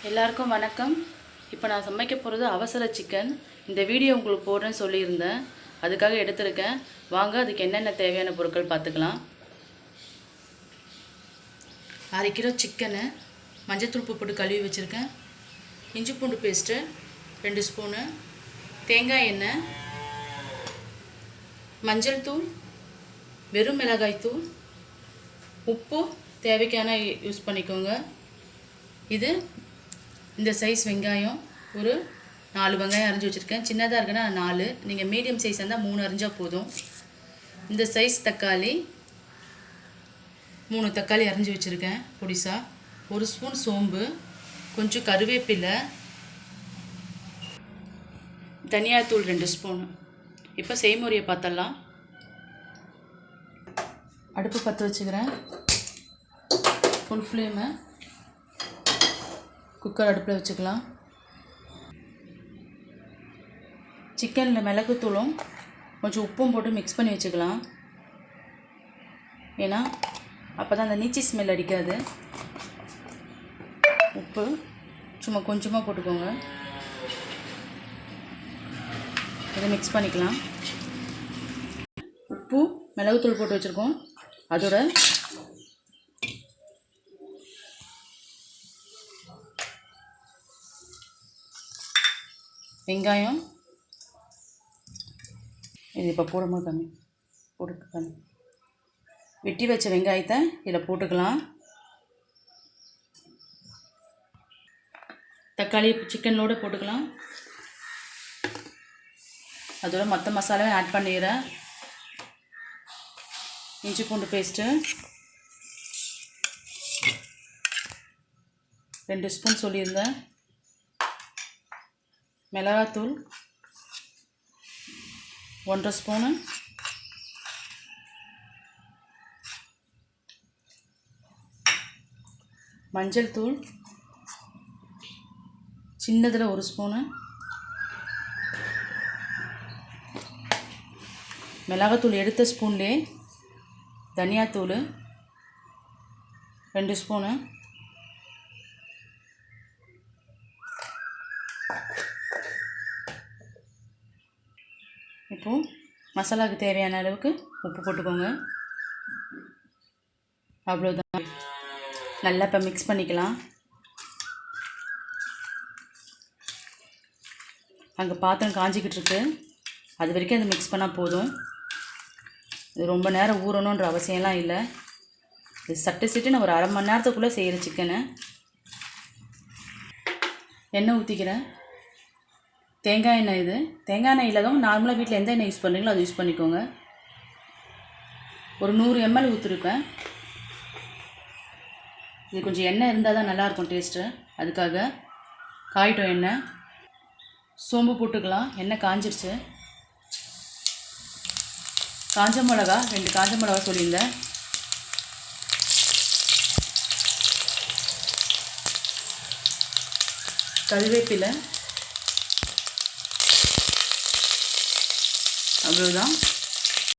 எல்லாருக்கும் வணக்கம். இப்போ நான் சமைக்க போகிறது அவசர சிக்கன். இந்த வீடியோ உங்களுக்கு போடுறேன்னு சொல்லியிருந்தேன், அதுக்காக எடுத்திருக்கேன். வாங்க அதுக்கு என்னென்ன தேவையான பொருட்கள் பார்த்துக்கலாம். 1/2 கிலோ சிக்கனு மஞ்சத்தூள் உப்பு போட்டு கழுவி வச்சுருக்கேன். இஞ்சி பூண்டு பேஸ்ட்டு 2 ஸ்பூனு, தேங்காய் எண்ணெய், மஞ்சள் தூள், வெறும் மிளகாய் தூள், உப்பு தேவைக்கான யூஸ் பண்ணிக்கோங்க. இது இந்த சைஸ் வெங்காயம், ஒரு 4 வெங்காயம் அரிஞ்சு வச்சுருக்கேன். சின்னதாக இருக்குன்னா 4, நீங்கள் மீடியம் சைஸ் இருந்தால் 3 அரிஞ்சால் போதும். இந்த சைஸ் தக்காளி 3 தக்காளி அரிஞ்சு வச்சுருக்கேன் பொடிசா. 1 ஸ்பூன் சோம்பு, கொஞ்சம் கருவேப்பிலை, தனியாத்தூள் 2 ஸ்பூன். இப்போ செய்முறையை பார்த்தலாம். அடுப்பு பற்ற வச்சுக்கிறேன். Full flame. குக்கர் அடுப்பில் வச்சுக்கலாம். சிக்கனில் மிளகுத்தூளும் கொஞ்சம் உப்பும் போட்டு மிக்ஸ் பண்ணி வச்சுக்கலாம். ஏன்னா அப்போ தான் அந்த நீச்சி ஸ்மெல் அடிக்காது. உப்பு சும்மா கொஞ்சமாக போட்டுக்கோங்க. இதை மிக்ஸ் பண்ணிக்கலாம். உப்பு மிளகுத்தூள் போட்டு வச்சுருக்கோம். அதோட வெங்காயம், இது இப்போ போடும்போது கம்மி வெட்டி வச்ச வெங்காயத்தை இதில் போட்டுக்கலாம். தக்காளி சிக்கனோடு போட்டுக்கலாம். அதோட மற்ற மசாலாவும் ஆட் பண்ணிடுறேன். இஞ்சி பூண்டு பேஸ்ட்டு 2 ஸ்பூன் சொல்லியிருந்தேன். மிளகாத்தூள் 1.5 ஸ்பூனு, மஞ்சள் தூள் சின்னதில் 1 ஸ்பூனு, மிளகாத்தூள் எடுத்த ஸ்பூன்லேயே தனியாத்தூள் 2 ஸ்பூனு, இப்போது மசாலாவுக்கு தேவையான அளவுக்கு உப்பு போட்டுக்கோங்க. அவ்வளோதான். நல்லா இப்போ மிக்ஸ் பண்ணிக்கலாம். அங்கே பாத்திரம் காஞ்சிக்கிட்டு இருக்கு, அது வரைக்கும் அது மிக்ஸ் பண்ணால் போதும். இது ரொம்ப நேரம் ஊறணுன்ற அவசியம்லாம் இல்லை. இது சட்டு நான் ஒரு 1/2 மணி நேரத்துக்குள்ளே செய்கிற சிக்கனை. எண்ணெய் ஊற்றிக்கிறேன். தேங்காய் எண்ணெய். இது தேங்காய் எண்ணெய் இல்லாதவங்க நார்மலாக வீட்டில் எந்த எண்ணெய் யூஸ் பண்ணுறீங்களோ அது யூஸ் பண்ணிக்கோங்க. ஒரு 100 ml ஊற்றிருப்பேன். இது கொஞ்சம் எண்ணெய் இருந்தால் தான் நல்லாயிருக்கும் டேஸ்ட்டு. அதுக்காக காயிட்டும் எண்ணெய். சோம்பு போட்டுக்கலாம். எண்ணெய் காஞ்சிருச்சு. காஞ்ச மிளகா 2 காஞ்ச மிளகா சொல்லியிருந்தேன். கருவேப்பிலை. அவ்வளோதான்.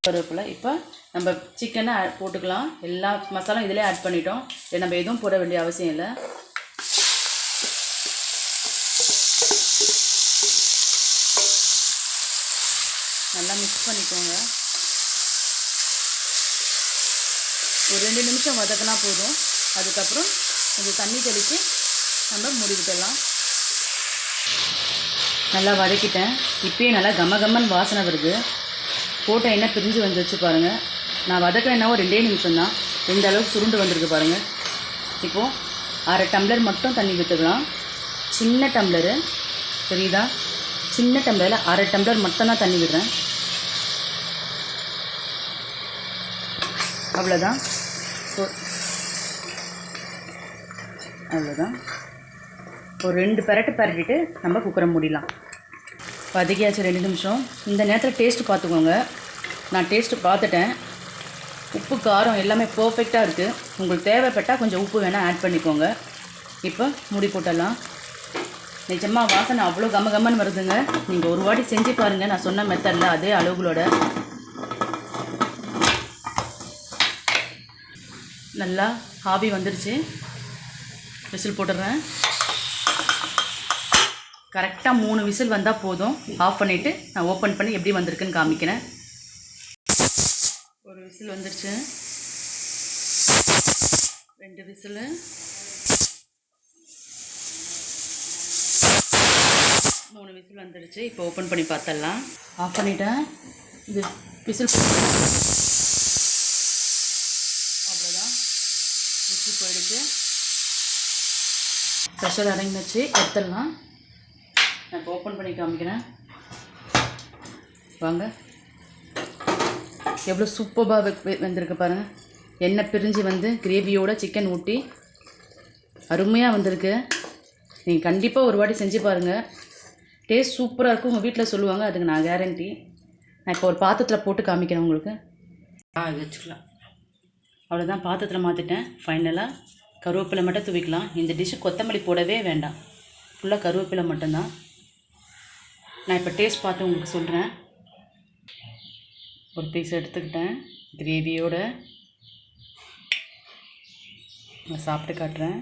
கருவேப்பிலை. இப்போ நம்ம சிக்கனை போட்டுக்கலாம். எல்லா மசாலாவும் இதிலே ஆட் பண்ணிட்டோம். இதை நம்ம எதுவும் போட வேண்டிய அவசியம் இல்லை. நல்லா மிக்ஸ் பண்ணிக்கோங்க. ஒரு 2 நிமிஷம் வதக்கினா போதும். அதுக்கப்புறம் கொஞ்சம் தண்ணி தெளித்து நம்ம மூடி விட்டுடலாம். நல்லா வதக்கிட்டேன். இப்போயே நல்லா கம்மன்னு வாசனை வருது. போட்ட எண்ணெய் பிரிஞ்சு வந்துச்சு பாருங்கள். நான் வதக்கிற எண்ணெய் 2 நிமிஷம் தான். இந்த அளவுக்கு சுருண்டு வந்திருக்கு பாருங்கள். இப்போது 1/2 டம்ளர் மட்டும் தண்ணி விட்டுக்கலாம். சின்ன டம்ளரு தெரியுதா? சின்ன டம்ளரில் 1/2 டம்ளர் மட்டும் தான் தண்ணி விடுறேன். அவ்வளோதான். அவ்வளோதான். ஒரு 2 பரட்டிட்டு நம்ம குக்கரை மூடிடலாம். வதக்கியாச்சு 2 நிமிஷம். இந்த நேரத்தில் டேஸ்ட்டு பார்த்துக்கோங்க. நான் டேஸ்ட்டு பார்த்துட்டேன். உப்பு காரம் எல்லாமே பர்ஃபெக்டாக இருக்குது. உங்களுக்கு தேவைப்பட்டால் கொஞ்சம் உப்பு வேணால் ஆட் பண்ணிக்கோங்க. இப்போ மூடி போட்டுடலாம். நிஜமாக வாசனை அவ்வளோ கம்மன்னு வருதுங்க. நீங்கள் ஒரு வாட்டி செஞ்சு பாருங்கள். நான் சொன்ன மெத்தடில் அதே அளவுகளோட நல்லா ஆவி வந்துடுச்சு. விசில் போட்டுடுறேன். கரெக்டாக 3 விசில் வந்தால் போதும். ஆஃப் பண்ணிவிட்டு நான் ஓப்பன் பண்ணி எப்படி வந்திருக்குன்னு காமிக்கிறேன். ஒரு விசில் வந்துருச்சு, 2 விசிலு, 3 விசில் வந்துடுச்சு. இப்போ ஓப்பன் பண்ணி பார்த்துடலாம். ஆஃப் பண்ணிவிட்டேன். இது விசில் அவ்வளோதான், விசில் போயிடுச்சு. ப்ரெஷர் அடங்கிச்சு, எடுத்துடலாம். நான் இப்போ ஓப்பன் பண்ணி காமிக்கிறேன். வாங்க, எவ்வளோ சூப்பராக வந்திருக்கு பாருங்கள். எண்ணெய் பிரிஞ்சு வந்து கிரேவியோட சிக்கன் ஊட்டி அருமையாக வந்திருக்கு. நீங்கள் கண்டிப்பாக ஒரு வாட்டி செஞ்சு பாருங்கள், டேஸ்ட் சூப்பராக இருக்கும். உங்கள் வீட்டில் சொல்லுவாங்க, அதுக்கு நான் கேரண்டி. நான் இப்போ ஒரு பாத்திரத்தில் போட்டு காமிக்கிறேன் உங்களுக்கு. வச்சுக்கலாம். அவ்வளோதான், பாத்திரத்தில் மாற்றிட்டேன். ஃபைனலாக கருவேப்பிலை மட்டும் தூவிக்கலாம். இந்த டிஷ்ஷு கொத்தமல்லி போடவே வேண்டாம், ஃபுல்லாக கருவேப்பிலை மட்டும்தான். நான் இப்போ டேஸ்ட் பார்த்து உங்களுக்கு சொல்கிறேன். ஒரு பீஸ் எடுத்துக்கிட்டேன் கிரேவியோட. நான் சாப்பிட்டு காட்டுறேன்.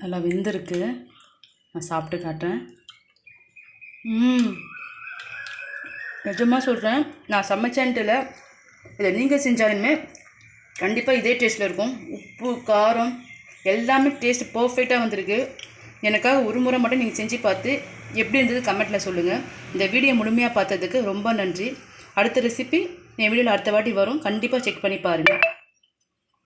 நல்லா வெந்திருக்கு, நான் சாப்பிட்டு காட்டுறேன். நிஜமாக சொல்கிறேன், நான் சமைச்சேன்ட்டுல இதை நீங்கள் செஞ்சாலுமே கண்டிப்பாக இதே டேஸ்ட்டில் இருக்கும். உப்பு காரம் எல்லாமே டேஸ்ட் பர்ஃபெக்டாக வந்திருக்கு. எனக்காக ஒரு முறை மட்டும் நீங்கள் செஞ்சு பார்த்து எப்படி இருந்தது கமெண்ட்டில் சொல்லுங்கள். இந்த வீடியோ முழுமையாக பார்த்ததுக்கு ரொம்ப நன்றி. அடுத்த ரெசிபி என் வீடியோவில் அடுத்த வாட்டி வரும், கண்டிப்பாக செக் பண்ணி பாருங்கள்.